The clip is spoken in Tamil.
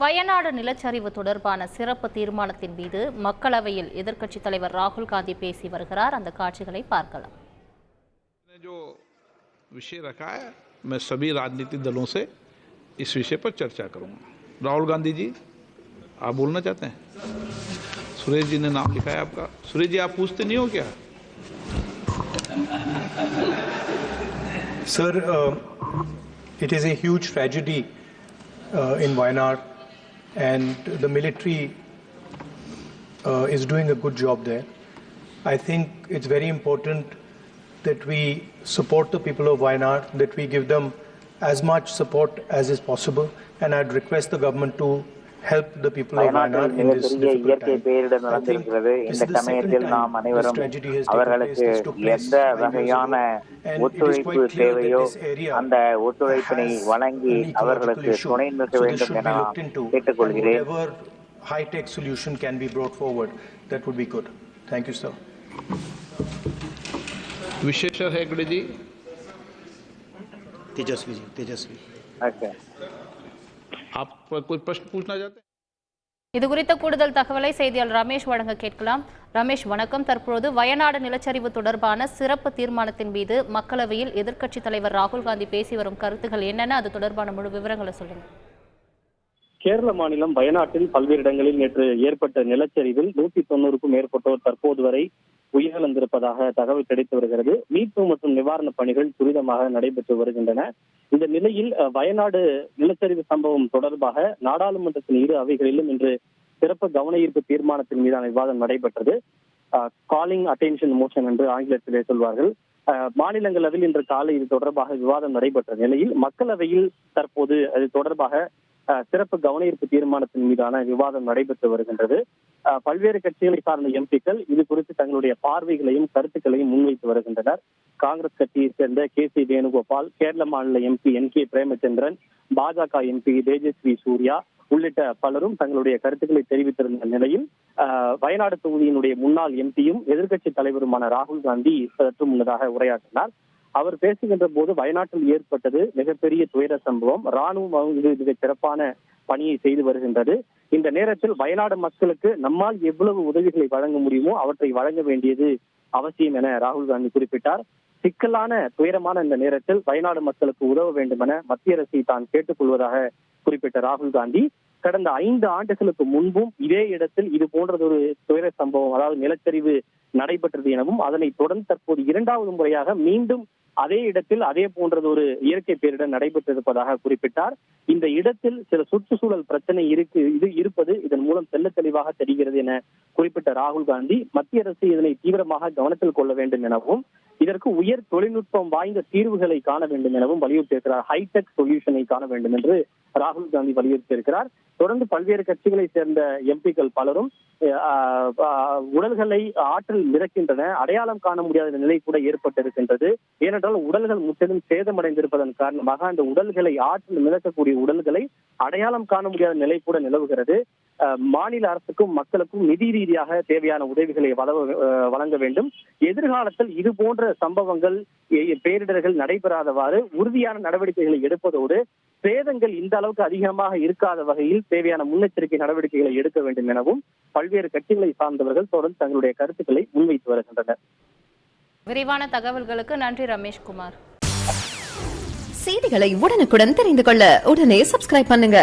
வயநாடு நிலச்சரிவு தொடர்பான சிறப்பு தீர்மானத்தின் மீது மக்களவையில் எதிர்க்கட்சித் தலைவர் ராகுல் காந்தி பேசி வருகிறார். அந்த காட்சிகளை பார்க்கலாம். जो विषय रखा है मैं सभी राजनीतिक दलों से इस विषय पर चर्चा करूंगा. राहुल गांधी जी आप बोलना चाहते हैं? सुरेश जी ने नाम लिखा है आपका. सुरेश जी आप पूछते नहीं हो क्या? Sir, it is a huge tragedy in Wayanad, and the military is doing a good job there. I think it's very important that we support the people of Wayanad, that we give them as much support as is possible, and I'd request the government to help the people of Wayanad in this difficult time. I think this is the second time this tragedy has taken place. This took place 5 years ago, and it is quite clear that this area has a ecological issue, so this should be looked into, and whatever high-tech solution can be brought forward, that would be good. Thank you, sir. विशेषर Hegde जी. तेजस्वी जी. तेजस्वी. अच्छा, आप कोई प्रश्न पूछना चाहते हैं? இது குறித்த கூடுதல் தகவலை செய்தியாளர் ரமேஷ் வழங்க கேட்கலாம். ரமேஷ் வணக்கம். தற்போது வயநாடு நிலச்சரிவு தொடர்பான சிறப்பு தீர்மானத்தின் மீது மக்களவையில் எதிர்க்கட்சித் தலைவர் ராகுல் காந்தி பேசி வரும் கருத்துக்கள் என்னென்ன, அது தொடர்பான முழு விவரங்களை சொல்லுங்க. கேரள மாநிலம் வயநாட்டில் பல்வேறு இடங்களில் நேற்று ஏற்பட்ட நிலச்சரிவில் 190க்கும் மேற்பட்டோர் தற்போது வரை உயிரிழந்திருப்பதாக தகவல் கிடைத்து வருகிறது. மீட்பு மற்றும் நிவாரணப் பணிகள் துரிதமாக நடைபெற்று வருகின்றன. இந்த நிலையில் வயநாடு நிலச்சரிவு சம்பவம் தொடர்பாக நாடாளுமன்றத்தின் இரு அவைகளிலும் இன்று சிறப்பு கவன ஈர்ப்பு தீர்மானத்தின் மீதான விவாதம் நடைபெற்றது. காலிங் அட்டென்ஷன் மோஷன் என்று ஆங்கிலத்திலே சொல்வார்கள். மாநிலங்களவையில் இன்று காலை இது தொடர்பாக விவாதம் நடைபெற்ற நிலையில் மக்களவையில் தற்போது அது தொடர்பாக சிறப்பு கவன ஈர்ப்பு தீர்மானத்தின் மீதான விவாதம் நடைபெற்று வருகின்றது. பல்வேறு கட்சிகளை சார்ந்த எம்பிக்கள் இது குறித்து தங்களுடைய பார்வைகளையும் கருத்துக்களையும் முன்வைத்து வருகின்றனர். காங்கிரஸ் கட்சியை சேர்ந்த KC வேணுகோபால், கேரள மாநில MP NK பிரேமச்சந்திரன், பாஜக MP தேஜஸ்வி சூர்யா உள்ளிட்ட பலரும் தங்களுடைய கருத்துக்களை தெரிவித்திருந்த நிலையில் வயநாடு தொகுதியினுடைய முன்னாள் MPயும் எதிர்க்கட்சி தலைவருமான ராகுல் காந்தி சற்று முன்னதாக உரையாற்றினார். அவர் பேசுகின்ற போது வயநாட்டில் ஏற்பட்டது மிகப்பெரிய துயர சம்பவம். ராணுவம் மிக சிறப்பான பணியை செய்து வருகின்றது. இந்த நேரத்தில் வயநாடு மக்களுக்கு நம்மால் எவ்வளவு உதவிகளை வழங்க முடியுமோ அவற்றை வழங்க வேண்டியது அவசியம் என ராகுல் காந்தி குறிப்பிட்டார். சிக்கலான துயரமான இந்த நேரத்தில் வயநாடு மக்களுக்கு உதவ வேண்டும் என மத்திய அரசை தான் கேட்டுக்கொள்வதாக குறிப்பிட்ட ராகுல் காந்தி, கடந்த 5 ஆண்டுகளுக்கு முன்பும் இதே இடத்தில் இது போன்றதொரு துயர சம்பவம், அதாவது நிலச்சரிவு நடைபெற்றது எனவும் அதனை தொடர்ந்து தற்போது 2வது முறையாக மீண்டும் அதே இடத்தில் அதே போன்றதொரு இயற்கை பேரிடர் நடைபெற்றிருப்பதாக குறிப்பிட்டார். இந்த இடத்தில் சில சுற்றுச்சூழல் பிரச்சனை இருப்பது இதன் மூலம் தெல்ல தெளிவாக தெரிகிறது என குறிப்பிட்ட ராகுல் காந்தி, மத்திய அரசு இதனை தீவிரமாக கவனத்தில் கொள்ள வேண்டும் எனவும் இதற்கு உயர் தொழில்நுட்பம் வாய்ந்த தீர்வுகளை காண வேண்டும் எனவும் வலியுறுத்தியிருக்கிறார். ஹைடெக் சொல்யூஷனை காண வேண்டும் என்று ராகுல் காந்தி வலியுறுத்தியிருக்கிறார். தொடர்ந்து பல்வேறு கட்சிகளை சேர்ந்த எம்பிக்கள் பலரும் உடல்களை ஆற்றில் மிதக்கின்றன, அடையாளம் காண முடியாத நிலை கூட ஏற்பட்டிருக்கின்றது. ஏனென்றால் உடல்கள் முற்றிலும் சேதமடைந்திருப்பதன் காரணமாக அந்த உடல்களை ஆற்றில் மிதக்கக்கூடிய உடல்களை அடையாளம் காண முடியாத நிலை கூட நிலவுகிறது. மாநில அரசுக்கும் மக்களுக்கும் நிதி ரீதியாக தேவையான உதவிகளை வழங்க வேண்டும். எதிர்காலத்தில் இது போன்ற சம்பவங்கள் பேரிடர்கள் நடைபெறாதவாறு உறுதியான நடவடிக்கைகளை எடுப்பதோடு சேதங்கள் இந்த அளவுக்கு அதிகமாக இருக்காத வகையில் தேவையான முன்னெச்சரிக்கை நடவடிக்கைகளை எடுக்க வேண்டும் எனவும் பல்வேறு கட்சிகளை சார்ந்தவர்கள் தொடர்ந்து தங்களுடைய கருத்துக்களை முன்வைத்து வருகின்றனர். விரிவான தகவல்களுக்கு நன்றி ரமேஷ்குமார். செய்திகளை உடனுக்குடன் தெரிந்து கொள்ள உடனே சப்ஸ்கிரைப் பண்ணுங்க.